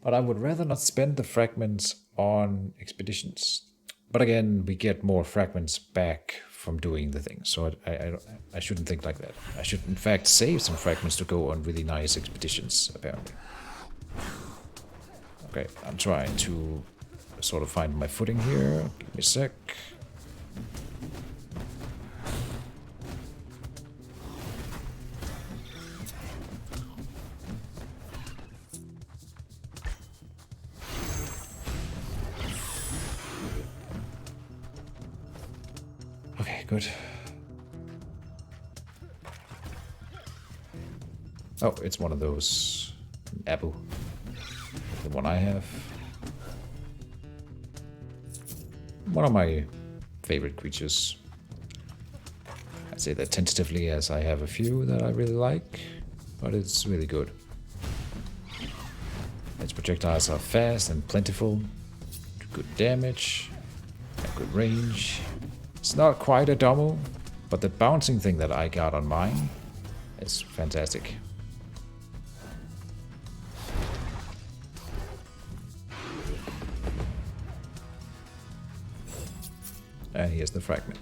But I would rather not spend the fragments on expeditions. But again, we get more fragments back from doing the thing, so I shouldn't think like that. I should in fact save some fragments to go on really nice expeditions, apparently. Okay, I'm trying to sort of find my footing here. Give me a sec. Okay, good. Oh, it's one of those Abu. The one I have. One of my favorite creatures. I'd say that tentatively, as I have a few that I really like, but it's really good. Its projectiles are fast and plentiful, do good damage, have good range. It's not quite a domo, but the bouncing thing that I got on mine is fantastic. And here's the fragment.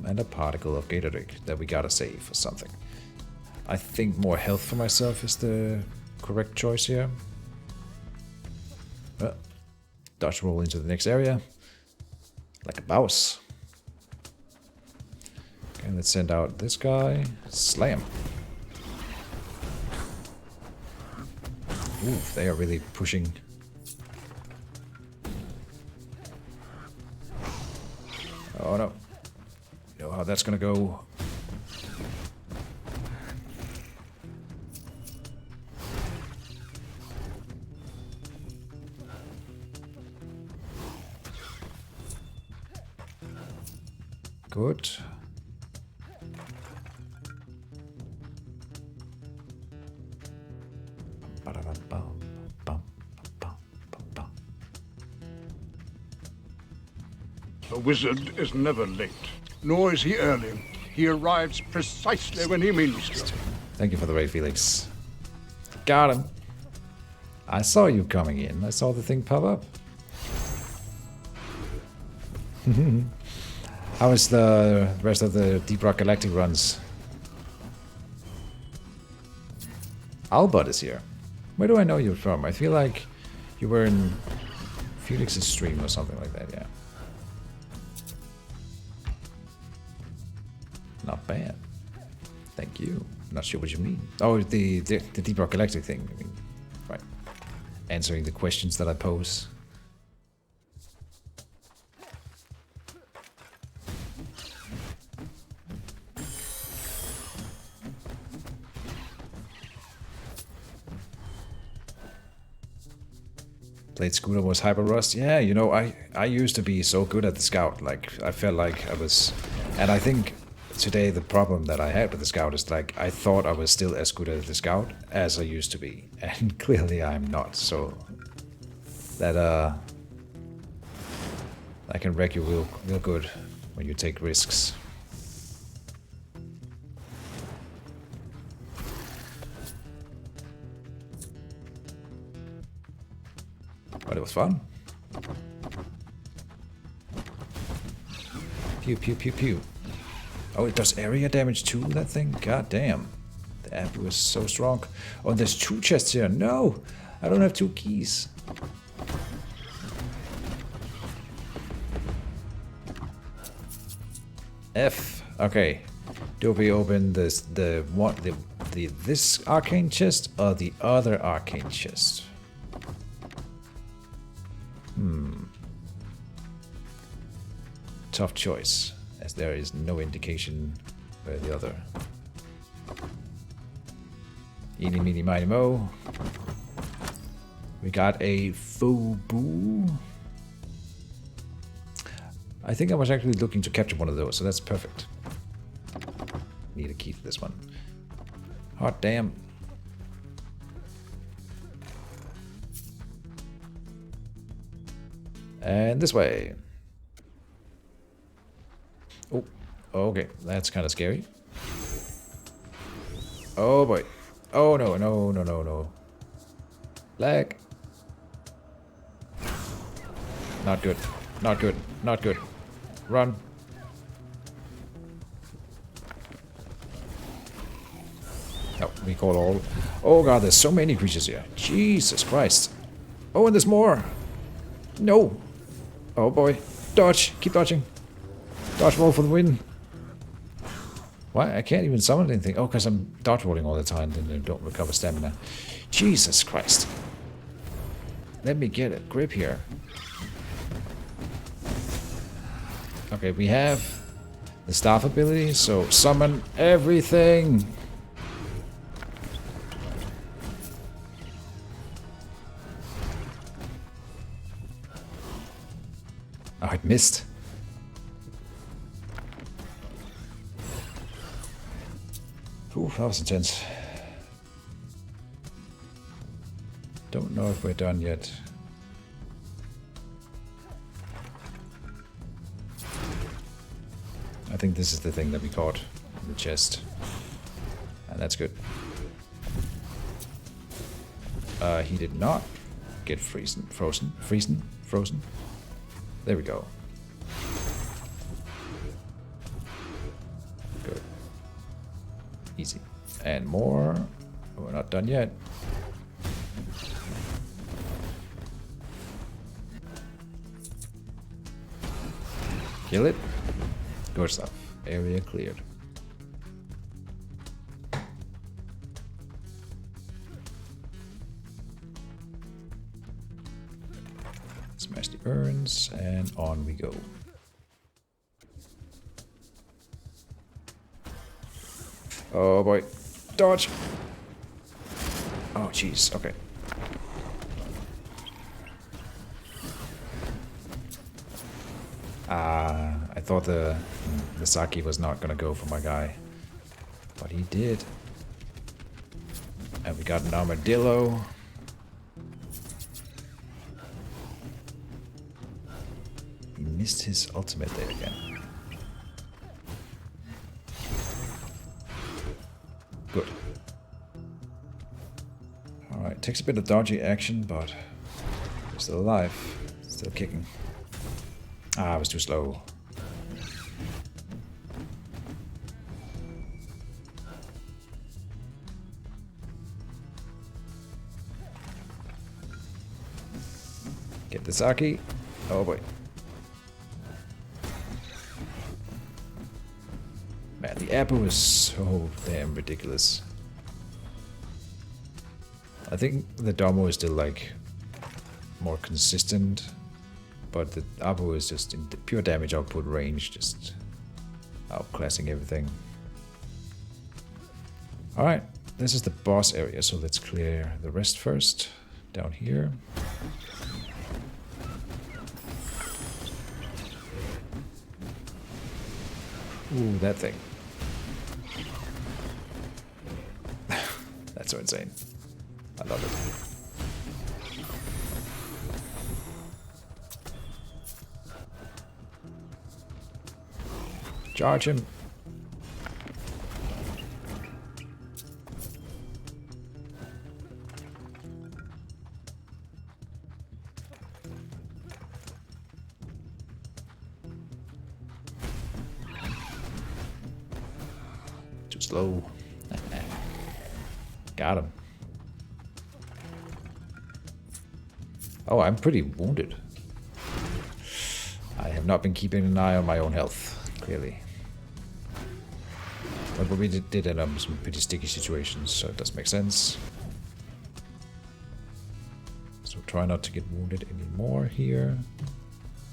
And a particle of Gatordrick that we gotta save for something. I think more health for myself is the correct choice here. Dodge roll into the next area. Like a mouse. Okay, let's send out this guy. Slam. Ooh, they are really pushing. Oh no. You know how that's gonna go. Good. A wizard is never late, nor is he early. He arrives precisely when he means to. Thank you for the raid, Felix. Got him. I saw you coming in. I saw the thing pop up. How is the rest of the Deep Rock Galactic runs? Albert is here. Where do I know you from? I feel like you were in Felix's stream or something like that, yeah. Not bad. Thank you. Not sure what you mean. Oh, the Deep Rock Galactic thing. I mean, right. Answering the questions that I pose. Played Scooter was Hyper Rust. Yeah, you know, I used to be so good at the Scout. Like, I felt like I was... And I think today the problem that I had with the Scout is like, I thought I was still as good at the Scout as I used to be. And clearly I'm not, so... That can wreck you real good when you take risks. But it was fun. Pew, pew, pew, pew. Oh, it does area damage too, that thing? God damn. The app was so strong. Oh, and there's 2 chests here. No! I don't have 2 keys. F. Okay. Do we open this this arcane chest or the other arcane chest? Tough choice, as there is no indication where the other. Eeny, meeny, miny, mo. We got a Fubu. I think I was actually looking to capture one of those, so that's perfect. Need a key for this one. Hot damn. And this way. Oh, Okay, that's kind of scary. Oh boy. Oh no, no, no, no, no. Lag. Not good. Not good. Not good. Run. Oh, we call all. Oh god, there's so many creatures here. Jesus Christ. Oh, and there's more. No. Oh boy. Dodge. Keep dodging. Dodge roll for the win. Why? I can't even summon anything. Oh, because I'm dodge rolling all the time, then I don't recover stamina. Jesus Christ. Let me get a grip here. Okay, we have the staff ability, so summon everything. Oh, it missed. Ooh, that was intense. Don't know if we're done yet. I think this is the thing that we caught in the chest. And that's good. He did not get frozen. There we go. Good. Easy. And more. We're not done yet. Kill it. Good stuff. Area cleared. Smash the urns, and on we go. Oh boy. Dodge! Oh jeez, okay. I thought the Saki was not gonna go for my guy. But he did. And we got an armadillo. He missed his ultimate there again. Good. Alright, takes a bit of dodgy action, but we're still alive. Still kicking. Ah, I was too slow. Get the Saki. Oh boy. Man, the Abu is so damn ridiculous. I think the Domo is still like more consistent, but the Abu is just in pure damage output range, just outclassing everything. Alright, this is the boss area, so let's clear the rest first. Down here. Ooh, that thing. That's so insane. I love it. Charge him. Too slow. Got him. Oh, I'm pretty wounded. I have not been keeping an eye on my own health, clearly. But we did end up in some pretty sticky situations, so it does make sense. So try not to get wounded anymore here.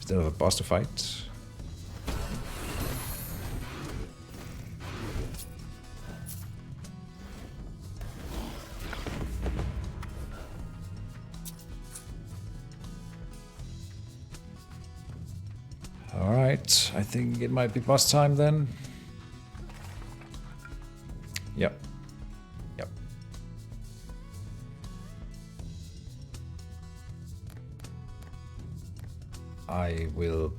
Still have a boss to fight. Alright, I think it might be boss time then. Yep. Yep. I will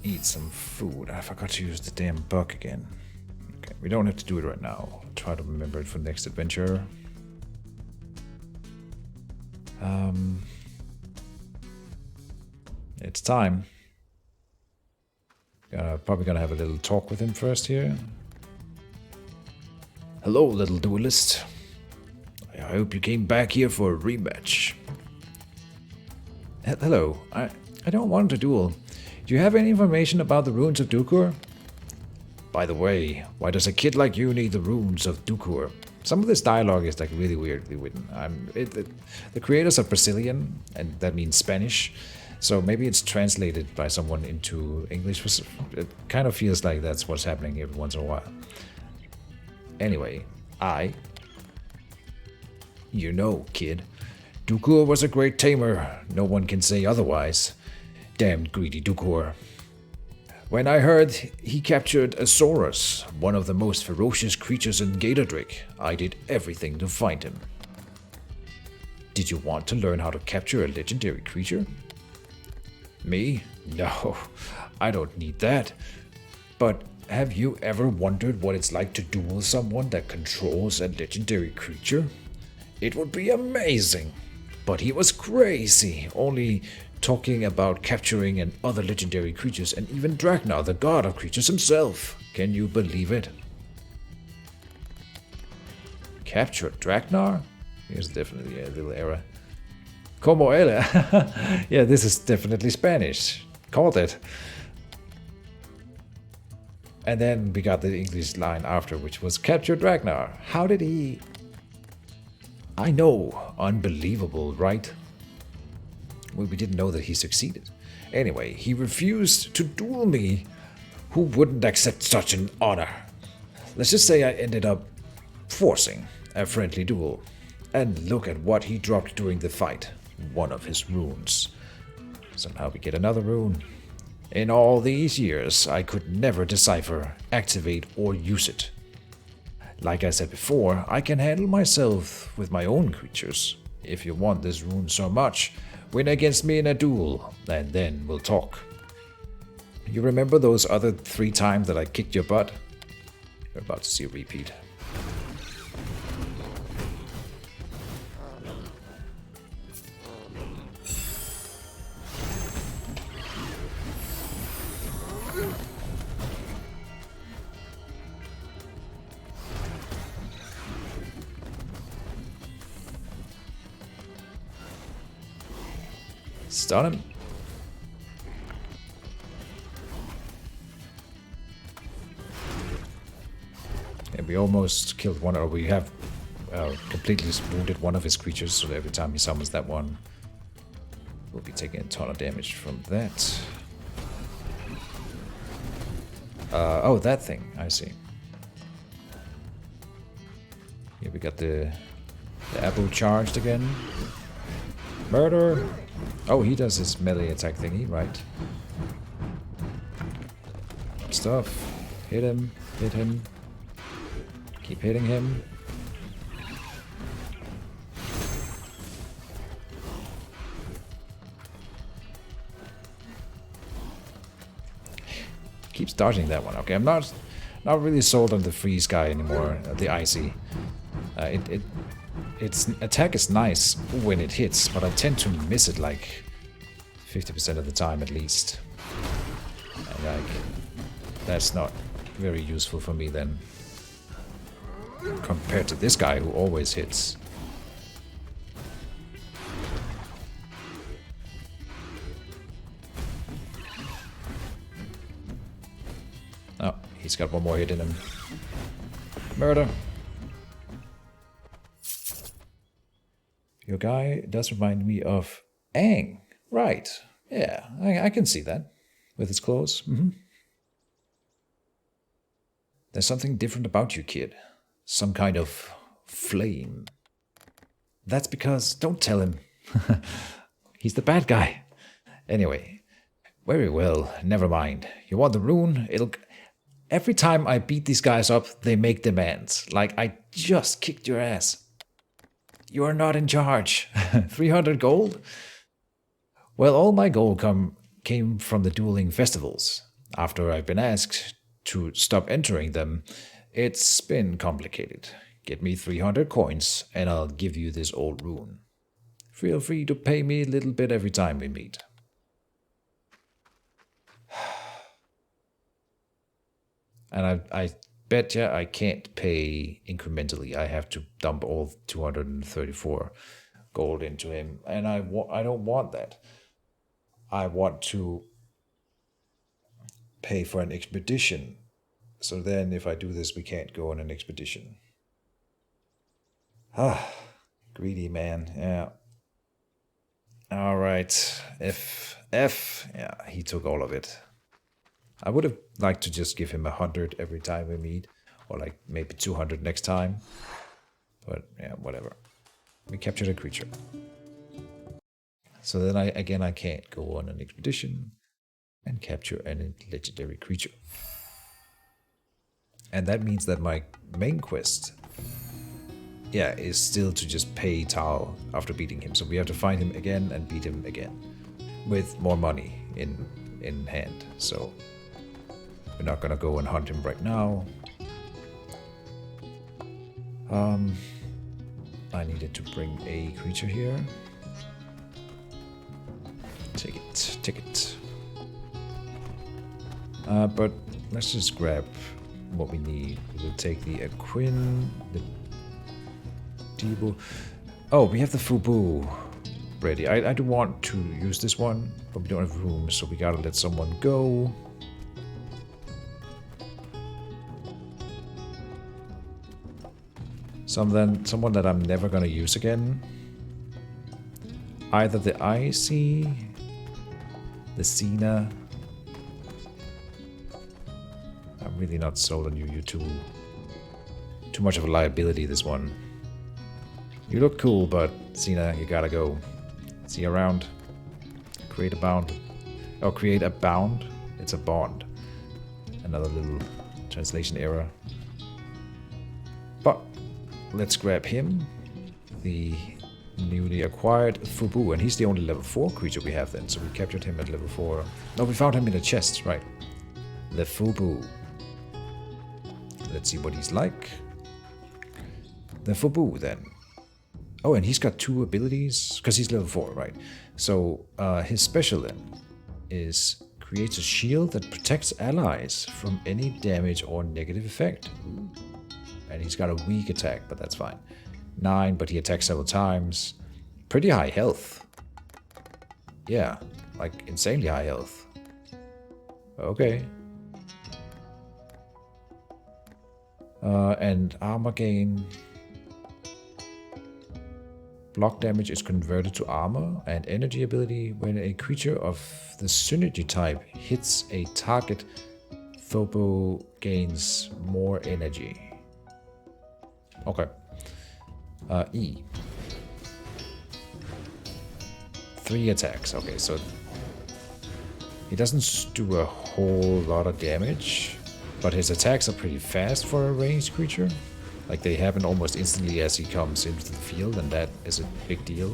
eat some food. I forgot to use the damn buck again. Okay, we don't have to do it right now. I'll try to remember it for the next adventure. It's time. Probably gonna have a little talk with him first here. Hello, little duelist. I hope you came back here for a rematch. Hello, I don't want to duel. Do you have any information about the runes of Dukur? By the way, why does a kid like you need the runes of Dukur? Some of this dialogue is like really weirdly written. The creators are Brazilian, and that means Spanish. So maybe it's translated by someone into English. It kind of feels like that's what's happening every once in a while. Anyway, you know, kid, Dukur was a great tamer. No one can say otherwise. Damned greedy Dukur. When I heard he captured a Saurus, one of the most ferocious creatures in Gatordrick, I did everything to find him. Did you want to learn how to capture a legendary creature? Me? No, I don't need that. But have you ever wondered what it's like to duel someone that controls a legendary creature? It would be amazing. But he was crazy, only talking about capturing and other legendary creatures, and even Dragnar, the god of creatures himself. Can you believe it? Capture Dragnar? Here's definitely a little error. Como ele? Yeah, this is definitely Spanish. Called it. And then we got the English line after, which was capture Dragnar. How did he... I know, unbelievable, right? Well, we didn't know that he succeeded. Anyway, he refused to duel me. Who wouldn't accept such an honor? Let's just say I ended up forcing a friendly duel. And look at what he dropped during the fight. One of his runes. So now we get another rune. In all these years, I could never decipher, activate, or use it. Like I said before, I can handle myself with my own creatures. If you want this rune so much, win against me in a duel, and then we'll talk. You remember those other 3 times that I kicked your butt? You're about to see a repeat. Stun him. And we almost killed one, or we have completely wounded one of his creatures, so every time he summons that one, we'll be taking a ton of damage from that. Oh, that thing, I see. Here we got the Abu charged again. Murder! Oh, he does his melee attack thingy, right. Stuff. Hit him, hit him. Keep hitting him. Keeps dodging that one. Okay, I'm not really sold on the freeze guy anymore, the icy. Its attack is nice when it hits, but I tend to miss it like 50% of the time at least. And like, that's not very useful for me then. Compared to this guy who always hits. Oh, he's got one more hit in him. Murder. Your guy does remind me of Aang. Right. Yeah, I can see that. With his clothes. There's something different about you, kid. Some kind of flame. That's because... Don't tell him. He's the bad guy. Anyway. Very well. Never mind. You want the rune? It'll... Every time I beat these guys up, they make demands. Like, I just kicked your ass. You are not in charge. 300 gold? Well, all my gold came from the dueling festivals. After I've been asked to stop entering them, it's been complicated. Get me 300 coins and I'll give you this old rune. Feel free to pay me a little bit every time we meet. And I bet you I can't pay incrementally. I have to dump all 234 gold into him. And I don't want that. I want to pay for an expedition. So then if I do this, we can't go on an expedition. Ah, greedy man, yeah. All right, F. Yeah, he took all of it. I would have liked to just give him 100 every time we meet, or like maybe 200 next time. But yeah, whatever. We captured a creature. So then I can't go on an expedition and capture a legendary creature. And that means that my main quest, yeah, is still to just pay Tao after beating him. So we have to find him again and beat him again with more money in hand. So we're not gonna go and hunt him right now. I needed to bring a creature here. Take it. But let's just grab what we need. We'll take the Aquin, the Debo. Oh, we have the Fubu ready. I do want to use this one, but we don't have room, so we gotta let someone go. Someone that I'm never gonna use again. Either the Icy, the Cena. I'm really not sold on you. You're too much of a liability, this one. You look cool, but Cena, you gotta go. See you around. Create a bound. Oh, create a bound? It's a bond. Another little translation error. But let's grab him. The newly acquired Fubu, and he's the only level 4 creature we have then, so we captured him at level 4. No, we found him in a chest, right. The Fubu. Let's see what he's like. The Fubu then. Oh, and he's got 2 abilities, because he's level 4, right? So his special then is creates a shield that protects allies from any damage or negative effect. Ooh. And he's got a weak attack, but that's fine. 9, but he attacks several times. Pretty high health. Yeah, like insanely high health. Okay. And armor gain. Block damage is converted to armor, and energy ability when a creature of the synergy type hits a target, Thobo gains more energy. Okay. E. 3 attacks. Okay, so he doesn't do a whole lot of damage, but his attacks are pretty fast for a ranged creature. Like, they happen almost instantly as he comes into the field, and that is a big deal.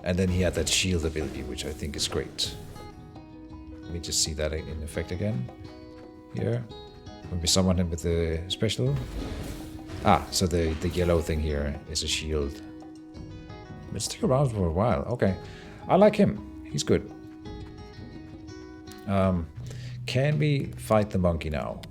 And then he had that shield ability, which I think is great. Let me just see that in effect again. Here. When we summon him with the special. Ah, so the yellow thing here is a shield. But stick around for a while. Okay. I like him. He's good. Can we fight the monkey now?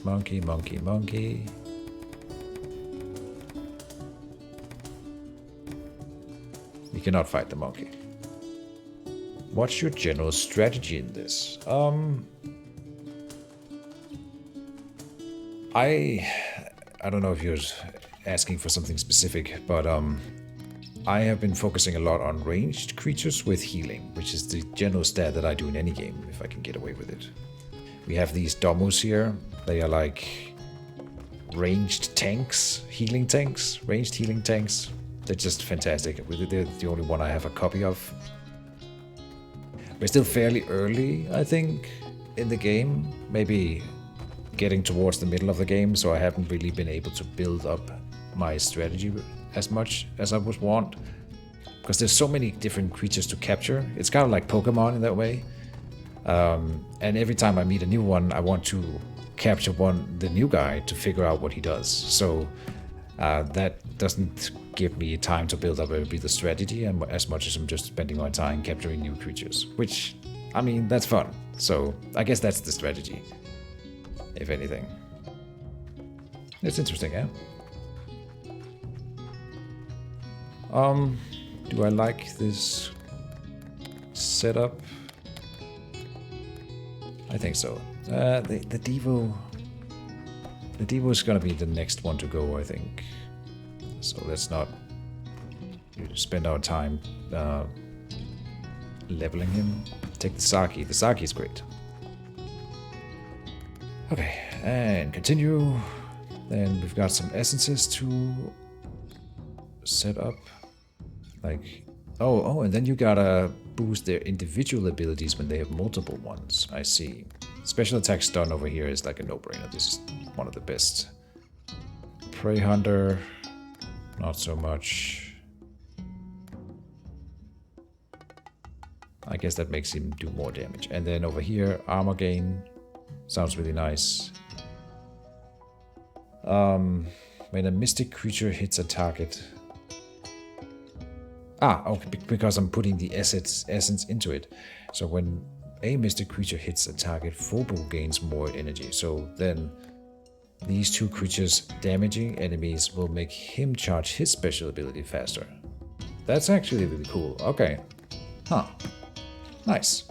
Monkey, monkey, monkey. We cannot fight the monkey. What's your general strategy in this? I don't know if you're asking for something specific, but I have been focusing a lot on ranged creatures with healing, which is the general stat that I do in any game, if I can get away with it. We have these Domus here. They are like ranged tanks, healing tanks, ranged healing tanks. They're just fantastic. They're the only one I have a copy of. We're still fairly early, I think, in the game. Maybe getting towards the middle of the game, so I haven't really been able to build up my strategy as much as I would want. Because there's so many different creatures to capture. It's kind of like Pokemon in that way. And every time I meet a new one, I want to capture the new guy to figure out what he does. So that doesn't give me time to build up a bit of strategy as much as I'm just spending my time capturing new creatures. Which, I mean, that's fun. So I guess that's the strategy, if anything. It's interesting, yeah? Do I like this setup? I think so. The Devo is gonna be the next one to go, I think. So let's not spend our time leveling him. Take the Saki. The Saki is great. Okay, and continue. Then we've got some essences to set up. Like, oh, and then you gotta boost their individual abilities when they have multiple ones. I see. Special attack stun over here is like a no-brainer. This is one of the best. Prey Hunter, not so much. I guess that makes him do more damage. And then over here, armor gain. Sounds really nice. When a mystic creature hits a target... okay, because I'm putting the essence into it. So when a mystic creature hits a target, Phobos gains more energy. So then these two creatures damaging enemies will make him charge his special ability faster. That's actually really cool. Okay. Huh. Nice.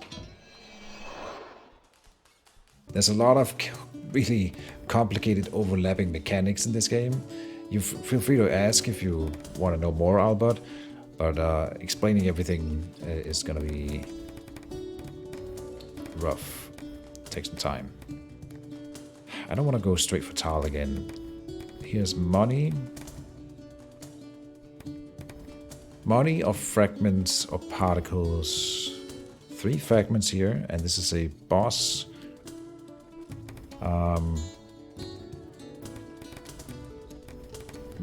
There's a lot of really complicated overlapping mechanics in this game. You feel free to ask if you want to know more, Albert. But explaining everything is gonna be rough. Take some time. I don't want to go straight for Tal again. Here's money. Money of fragments or particles. 3 fragments here, and this is a boss.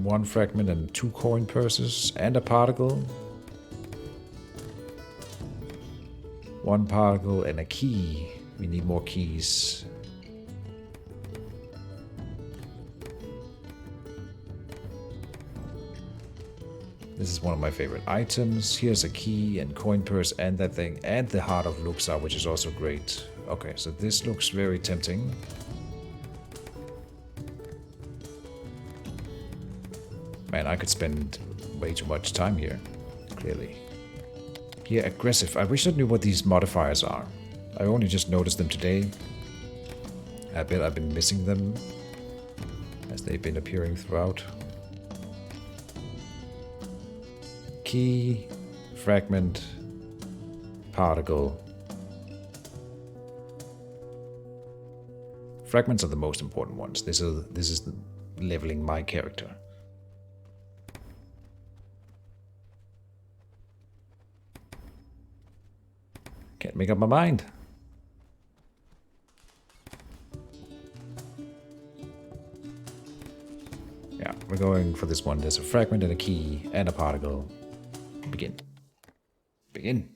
One fragment and 2 coin purses and a particle. 1 particle and a key. We need more keys. This is one of my favorite items. Here's a key and coin purse and that thing and the heart of Lukha, which is also great. Okay, so this looks very tempting. Man, I could spend way too much time here, clearly. Here, aggressive. I wish I knew what these modifiers are. I only just noticed them today. I bet I've been missing them as they've been appearing throughout. Key, fragment, particle. Fragments are the most important ones. This is leveling my character. Can't make up my mind. Yeah, we're going for this one. There's a fragment and a key and a particle. Begin. Begin.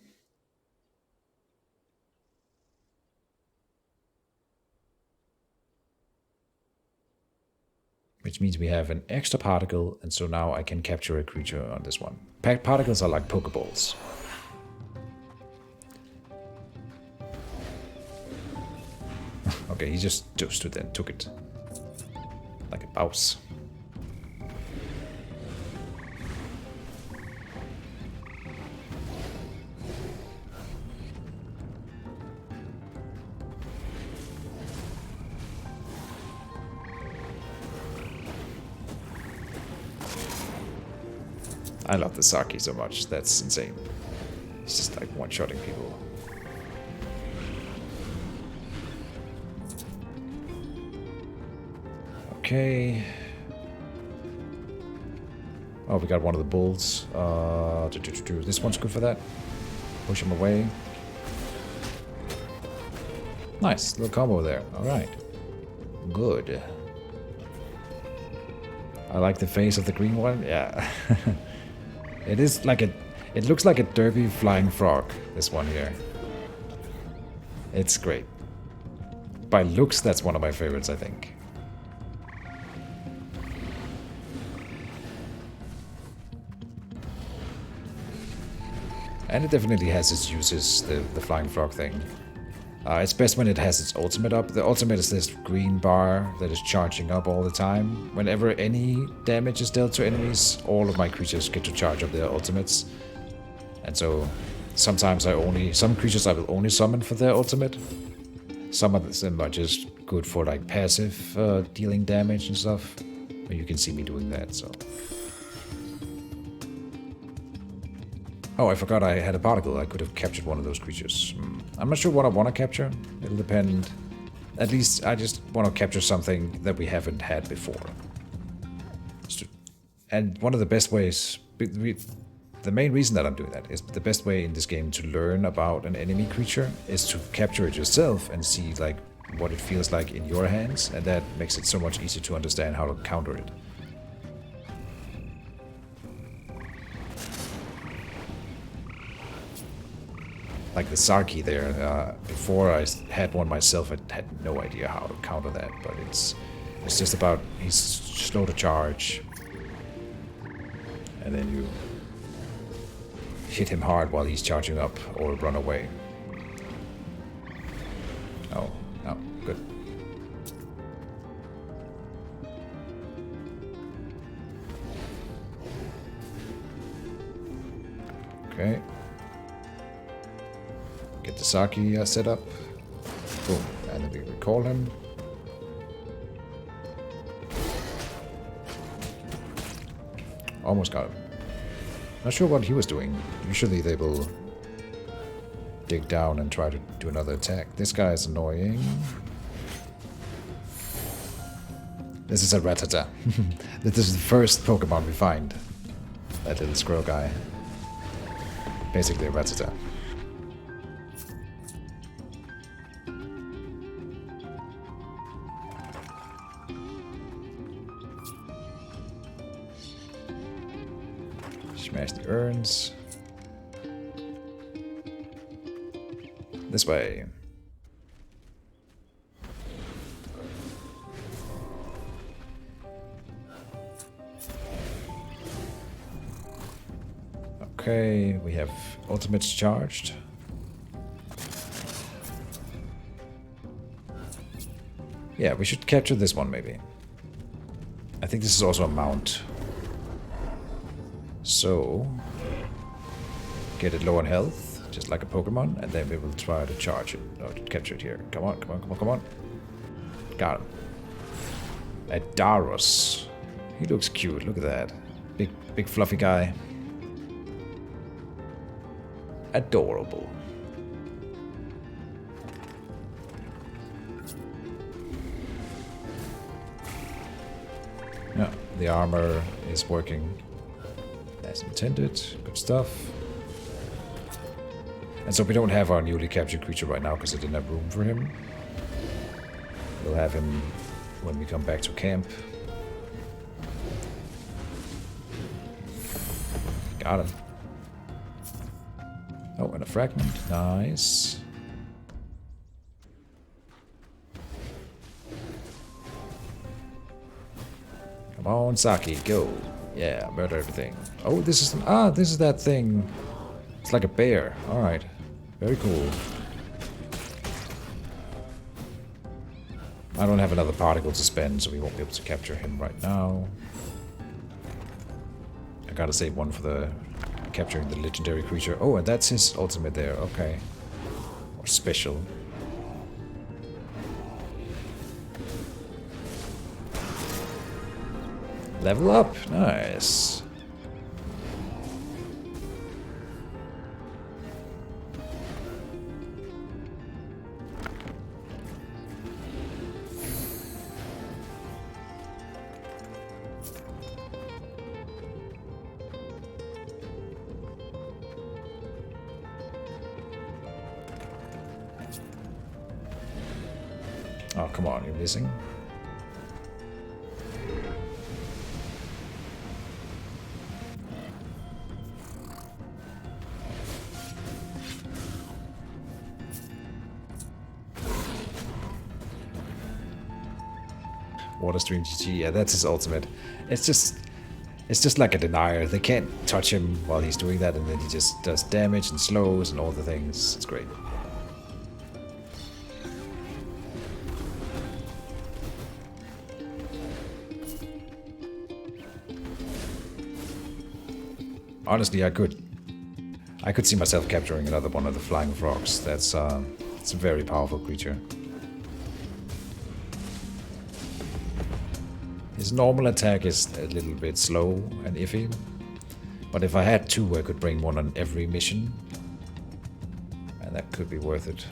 Which means we have an extra particle, and so now I can capture a creature on this one. Particles are like Pokeballs. Okay, he just stood there and took it. Like a mouse. I love the Saki so much, that's insane. It's just like one-shotting people. Okay. Oh, we got one of the bulls. This one's good for that. Push him away. Nice, little combo there. Alright. Good. I like the face of the green one. Yeah. It is like a... It looks like a derpy flying frog, this one here. It's great. By looks, that's one of my favorites, I think. And it definitely has its uses, the flying frog thing. It's best when it has its ultimate up. The ultimate is this green bar that is charging up all the time. Whenever any damage is dealt to enemies, all of my creatures get to charge up their ultimates. And so sometimes some creatures I will only summon for their ultimate. Some of them are just good for like passive dealing damage and stuff. But you can see me doing that, so. Oh, I forgot I had a particle. I could have captured one of those creatures. I'm not sure what I want to capture. It'll depend. At least I just want to capture something that we haven't had before. And one of the best ways... The main reason that I'm doing that is the best way in this game to learn about an enemy creature is to capture it yourself and see like what it feels like in your hands, and that makes it so much easier to understand how to counter it. Like the Sarki there, before I had one myself, I had no idea how to counter that, but it's just about, he's slow to charge, and then you hit him hard while he's charging up, or run away. Oh, no, good. Okay. Get the Saki set up. Boom. And then we recall him. Almost got him. Not sure what he was doing. Usually they will dig down and try to do another attack. This guy is annoying. This is a Rattata. This is the first Pokemon we find. That little squirrel guy. Basically a Rattata. Smash the urns. This way. Okay, we have ultimates charged. Yeah, we should capture this one maybe. I think this is also a mount. So, get it low on health, just like a Pokemon, and then we will try to charge it, or to capture it here. Come on, come on, come on, come on. Got him. A Daros. He looks cute, look at that. Big fluffy guy. Adorable. Yeah, the armor is working as intended. Good stuff. And so we don't have our newly captured creature right now because I didn't have room for him. We'll have him when we come back to camp. Got him. Oh, and a fragment. Nice. Come on, Saki, go. Yeah, murder everything. Oh, this is that thing. It's like a bear. Alright. Very cool. I don't have another particle to spend, so we won't be able to capture him right now. I gotta save one for the capturing the legendary creature. Oh, and that's his ultimate there. Okay. Or special. Level up. Nice. Oh, come on, you're missing. Water Stream GG. Yeah, that's his ultimate. It's just like a denier. They can't touch him while he's doing that, and then he just does damage and slows and all the things. It's great. Honestly, I could see myself capturing another one of the flying frogs. It's a very powerful creature. His normal attack is a little bit slow and iffy, but if I had two, I could bring one on every mission, and that could be worth it.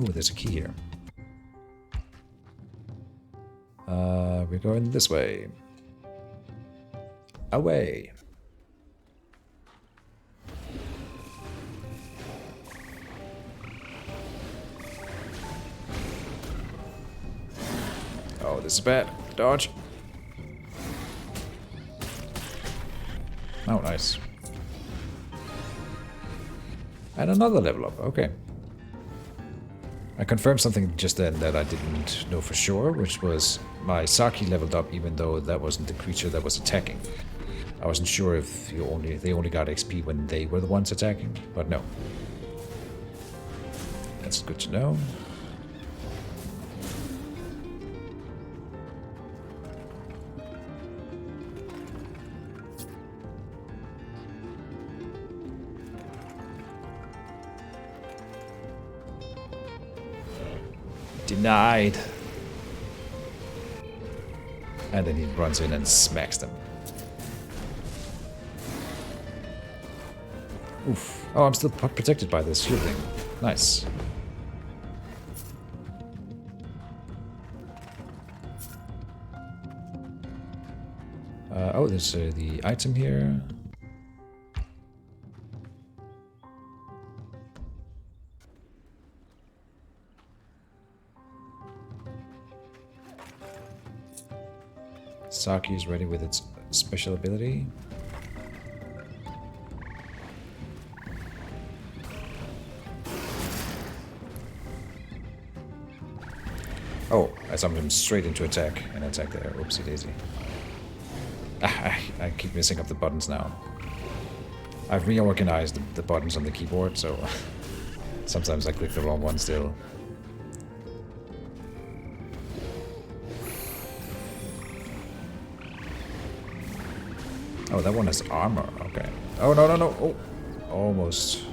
Oh, there's a key here. We're going this way. Away. Oh, this is bad. Dodge. Oh, nice. And another level up. Okay. I confirmed something just then that I didn't know for sure, which was my Saki leveled up even though that wasn't the creature that was attacking. I wasn't sure if they only got XP when they were the ones attacking, but no. That's good to know. Denied. And then he runs in and smacks them. Oof. Oh, I'm still protected by this shielding. Nice. Oh, there's the item here. Saki is ready with its special ability. Oh, I summoned him straight into attack and attack there. Oopsie daisy. I keep messing up the buttons now. I've reorganized the buttons on the keyboard, so sometimes I click the wrong one still. Oh, that one has armor. Okay. Oh, no, no, no. Oh, almost.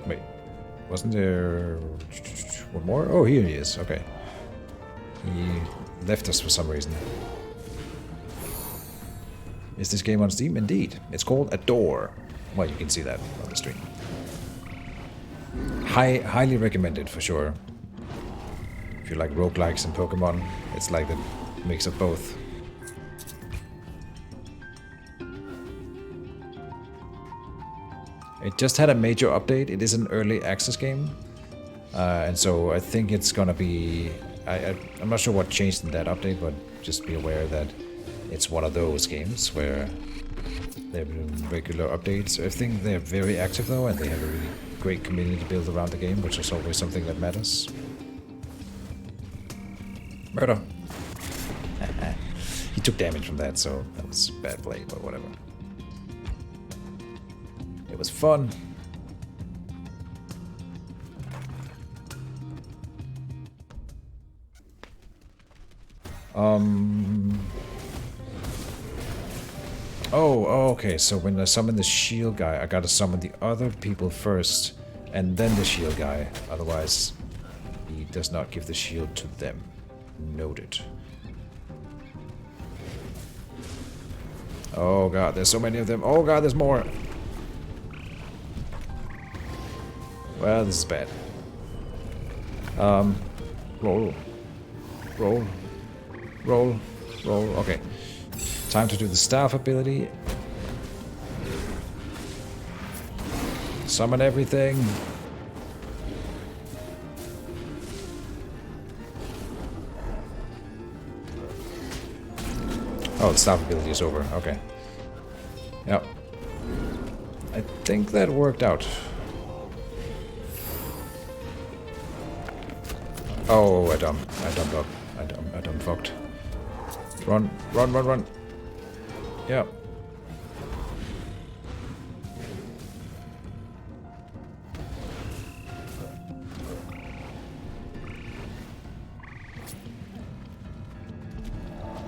Wait. Wasn't there one more? Oh, here he is. Okay. He left us for some reason. Is this game on Steam? Indeed. It's called Adore. Well, you can see that on the stream. Highly recommended for sure. If you like roguelikes and Pokemon, it's like the mix of both. It just had a major update. It is an early access game. And so I think it's gonna be... I'm not sure what changed in that update, but just be aware that it's one of those games where they're doing regular updates. I think they're very active though, and they have a really great community built around the game, which is always something that matters. Murder! He took damage from that, so that was bad play, but whatever. It was fun. Oh, okay, so when I summon the shield guy, I gotta summon the other people first, and then the shield guy. Otherwise, he does not give the shield to them. Noted. Oh god, there's so many of them. Oh god, there's more. Well, this is bad. Roll. Roll. Roll. Roll. Okay. Time to do the staff ability. Summon everything. Oh, the staff ability is over. Okay. Yep. I think that worked out. Oh, I dumped up. I done fucked. Run, run, run, run. Yeah.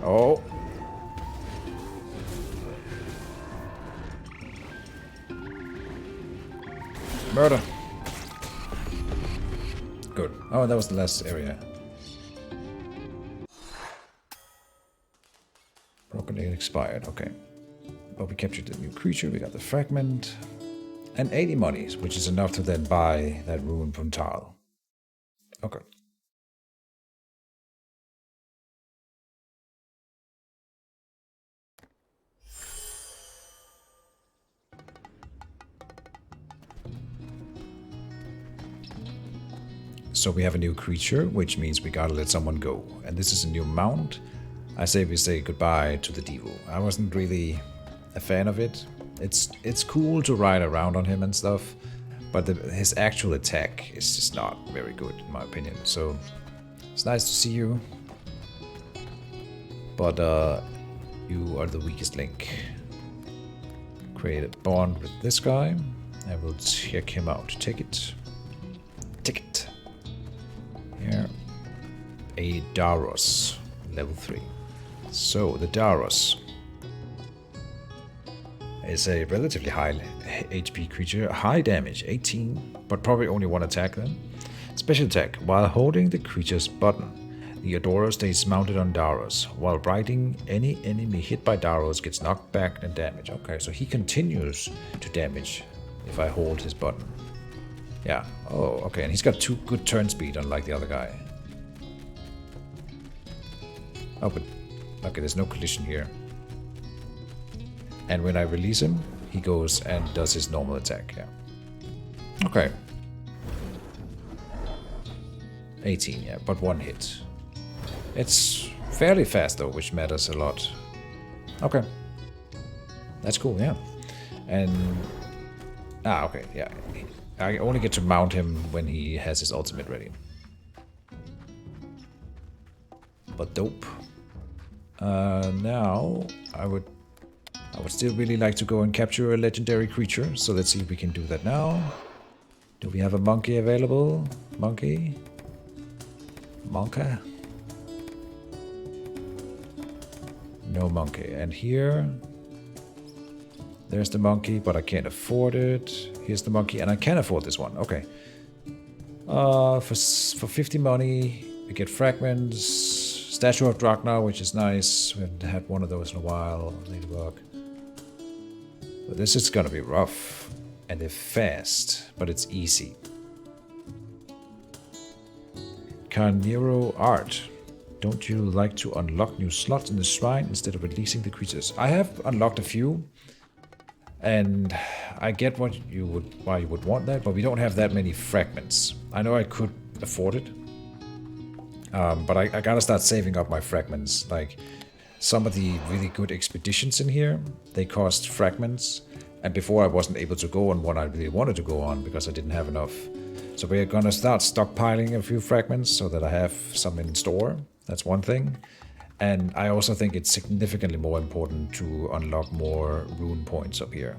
Oh. Murder. Good. Oh, that was the last area. Broken egg expired. Okay. But we captured the new creature. We got the fragment. And 80 monies, which is enough to then buy that rune from Tal. Okay. So we have a new creature, which means we gotta let someone go. And this is a new mount. I say we say goodbye to the Devo. I wasn't really a fan of it. It's cool to ride around on him and stuff, but his actual attack is just not very good in my opinion. So it's nice to see you, but you are the weakest link. Create a bond with this guy, and we'll check him out. Ticket. Here, a Daros, level 3. So the Daros is a relatively high HP creature, high damage, 18, but probably only one attack then. Special attack, while holding the creature's button, the Adorer stays mounted on Daros. While riding, any enemy hit by Daros gets knocked back and damaged. Okay, so he continues to damage if I hold his button. Yeah, oh, okay, and he's got 2 good turn speed unlike the other guy. Oh, but, okay, there's no collision here. And when I release him, he goes and does his normal attack, yeah. Okay. 18, yeah, but 1 hit. It's fairly fast though, which matters a lot. Okay. That's cool, yeah. And... ah, okay, yeah. I only get to mount him when he has his ultimate ready. But dope. Now, I would still really like to go and capture a legendary creature, so let's see if we can do that now. Do we have a monkey available? Monkey? Monka? No monkey. And here, there's the monkey, but I can't afford it. Here's the monkey, and I can afford this one. Okay. For 50 money, we get fragments, Statue of Drachna, which is nice. We haven't had one of those in a while. Ladybug. But this is gonna be rough, and they're fast, but it's easy. Carnero Art. Don't you like to unlock new slots in the shrine instead of releasing the creatures? I have unlocked a few, and I get why you would want that, but we don't have that many fragments. I know I could afford it, but I gotta start saving up my fragments. Like some of the really good expeditions in here, they cost fragments, and before I wasn't able to go on one I really wanted to go on because I didn't have enough. So we're gonna start stockpiling a few fragments so that I have some in store. That's one thing. And I also think it's significantly more important to unlock more rune points up here.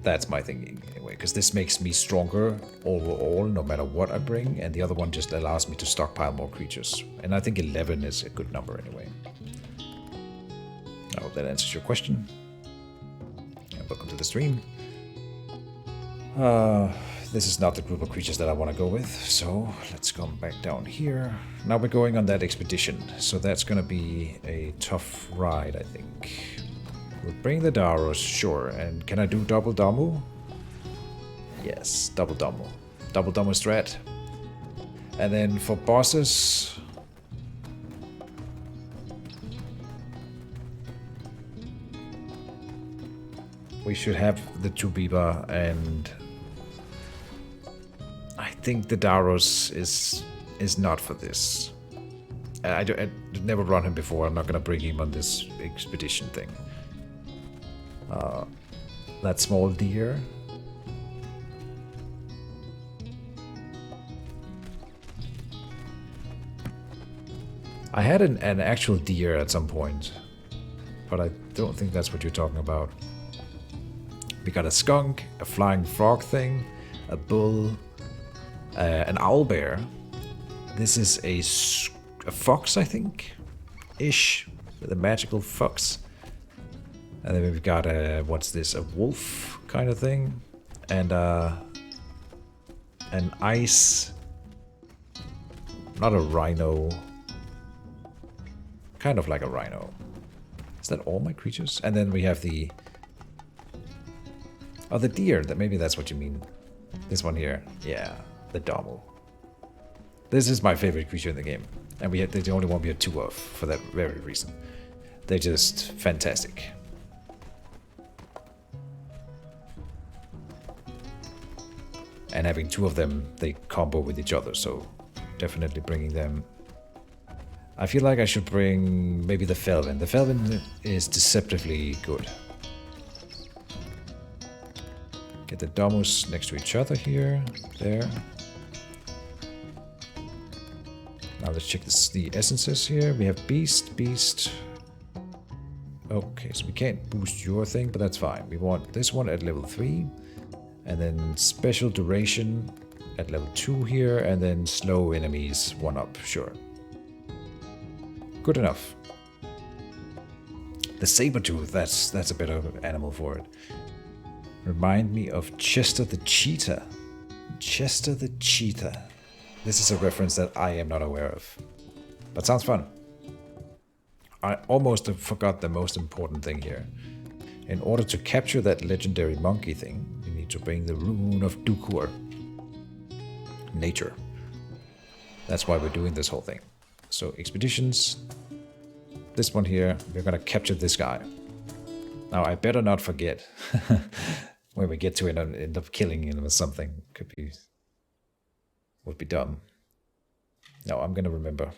That's my thinking anyway, because this makes me stronger overall no matter what I bring, and the other one just allows me to stockpile more creatures. And I think 11 is a good number anyway. I hope that answers your question. And welcome to the stream. This is not the group of creatures that I want to go with, so let's come back down here. Now we're going on that expedition, so that's going to be a tough ride, I think. We'll bring the Daros, sure, and can I do double Damu? Yes, double Damu. Double Damu strat. And then for bosses... we should have the 2 Biba, and... I think the Daros is not for this. I never run him before. I'm not gonna bring him on this expedition thing. That small deer. I had an actual deer at some point, but I don't think that's what you're talking about. We got a skunk, a flying frog thing, a bull, an owlbear. This is a fox, I think, ish, the magical fox. And then we've got a, what's this, a wolf kind of thing, and an ice, not a rhino, kind of like a rhino. Is that all my creatures? And then we have the, oh, the deer. That maybe that's what you mean. This one here, yeah, the dommel. This is my favorite creature in the game, and they're the only one we have 2 of for that very reason. They're just fantastic. And having 2 of them, they combo with each other, so definitely bringing them. I feel like I should bring maybe the Felvin. The Felvin is deceptively good. Get the Domus next to each other here, there. Now let's check the essences here. We have Beast. Okay, so we can't boost your thing, but that's fine. We want this one at level 3. And then special duration at level 2 here. And then slow enemies 1 up, sure. Good enough. The Sabertooth, that's a better animal for it. Remind me of Chester the Cheetah. Chester the Cheetah. This is a reference that I am not aware of. But sounds fun. I almost forgot the most important thing here. In order to capture that legendary monkey thing, you need to bring the Rune of Dukur. Nature. That's why we're doing this whole thing. So expeditions. This one here, we're gonna capture this guy. Now I better not forget. When we get to it and end up killing him or something. Would be dumb. No, I'm gonna remember.